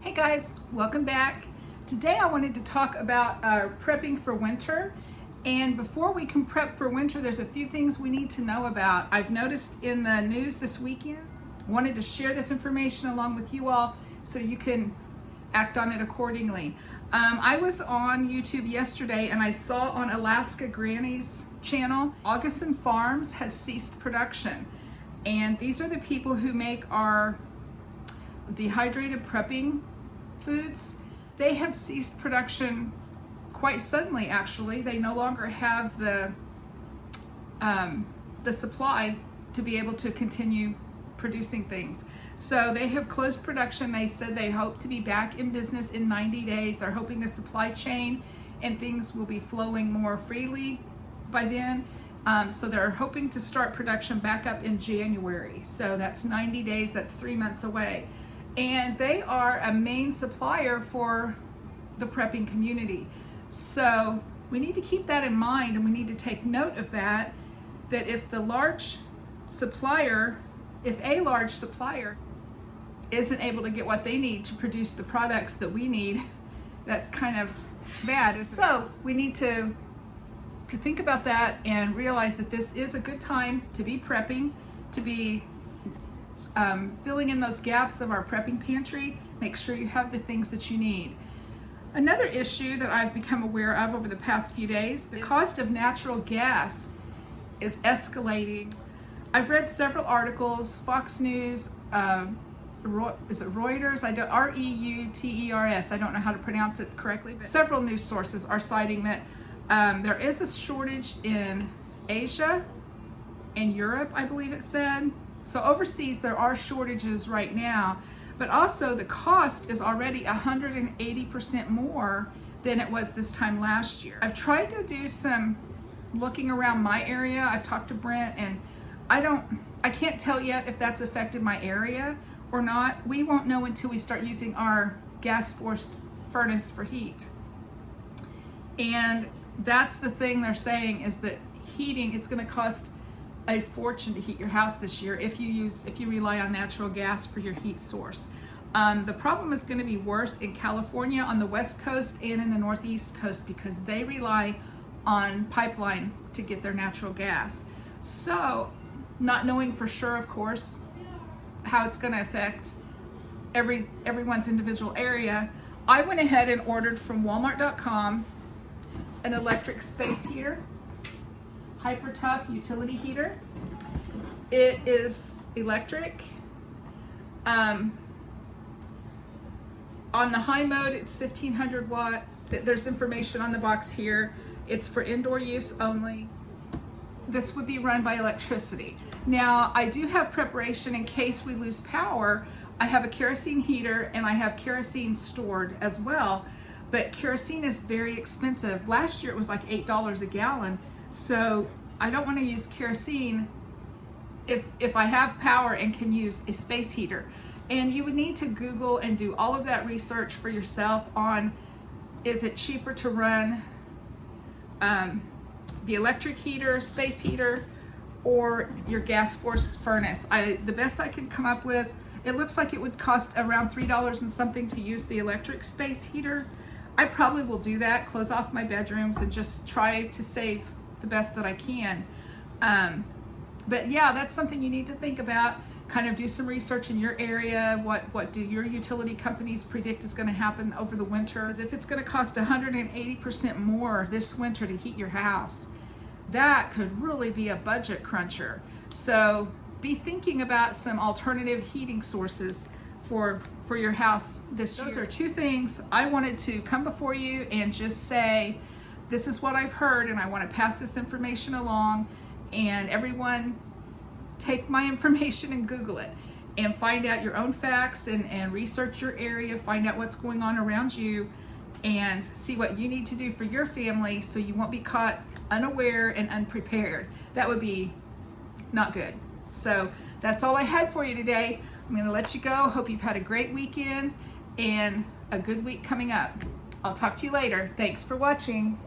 Hey guys, welcome back. Today I wanted to talk about prepping for winter. And before we can prep for winter, there's a few things we need to know about. I've noticed in the news this weekend, wanted to share this information along with you all so you can act on it accordingly. I was on YouTube yesterday and I saw on Alaska Granny's channel, Augason Farms has ceased production. And these are the people who make our dehydrated prepping foods. They have ceased production quite suddenly, actually. They no longer have the supply to be able to continue producing things. So they have closed production. They said they hope to be back in business in 90 days. They're hoping the supply chain and things will be flowing more freely by then. So they're hoping to start production back up in January. So that's 90 days, that's 3 months away. And they are a main supplier for the prepping community. So we need to keep that in mind, and we need to take note of that if a large supplier isn't able to get what they need to produce the products that we need, that's kind of bad. So we need to think about that and realize that this is a good time to be prepping, to be filling in those gaps of our prepping pantry. Make sure you have the things that you need. Another issue that I've become aware of over the past few days, the cost of natural gas is escalating. I've read several articles, Fox News, is it Reuters? R-E-U-T-E-R-S. I don't know how to pronounce it correctly, but several news sources are citing that there is a shortage in Asia and Europe, I believe it said. So overseas, there are shortages right now, but also the cost is already 180% more than it was this time last year. I've tried to do some looking around my area. I've talked to Brent, and I can't tell yet if that's affected my area or not. We won't know until we start using our gas-forced furnace for heat. And that's the thing they're saying, is that heating, it's gonna cost a fortune to heat your house this year if you rely on natural gas for your heat source. The problem is going to be worse in California on the West Coast and in the Northeast Coast because they rely on pipeline to get their natural gas. So, not knowing for sure, of course, how it's going to affect everyone's individual area, I went ahead and ordered from Walmart.com an electric space heater. Hyper Tough utility heater. It is electric. On the high mode, it's 1500 watts. There's information on the box here. It's for indoor use only. This would be run by electricity. Now, I do have preparation in case we lose power. I have a kerosene heater and I have kerosene stored as well, but kerosene is very expensive. Last year it was like $8 a gallon. So I don't want to use kerosene if I have power and can use a space heater. And you would need to Google and do all of that research for yourself on, is it cheaper to run the electric heater, space heater, or your gas-forced furnace. The best I can come up with, it looks like it would cost around $3 and something to use the electric space heater. I probably will do that, close off my bedrooms and just try to save the best that I can. But yeah, that's something you need to think about. Kind of do some research in your area. What do your utility companies predict is going to happen over the winter? If it's going to cost 180% more this winter to heat your house, that could really be a budget cruncher. So be thinking about some alternative heating sources for your house this year. Those are two things I wanted to come before you and just say, this is what I've heard, and I want to pass this information along, and everyone take my information and Google it and find out your own facts and research your area, find out what's going on around you, and see what you need to do for your family so you won't be caught unaware and unprepared. That would be not good. So that's all I had for you today. I'm going to let you go. Hope you've had a great weekend and a good week coming up. I'll talk to you later. Thanks for watching.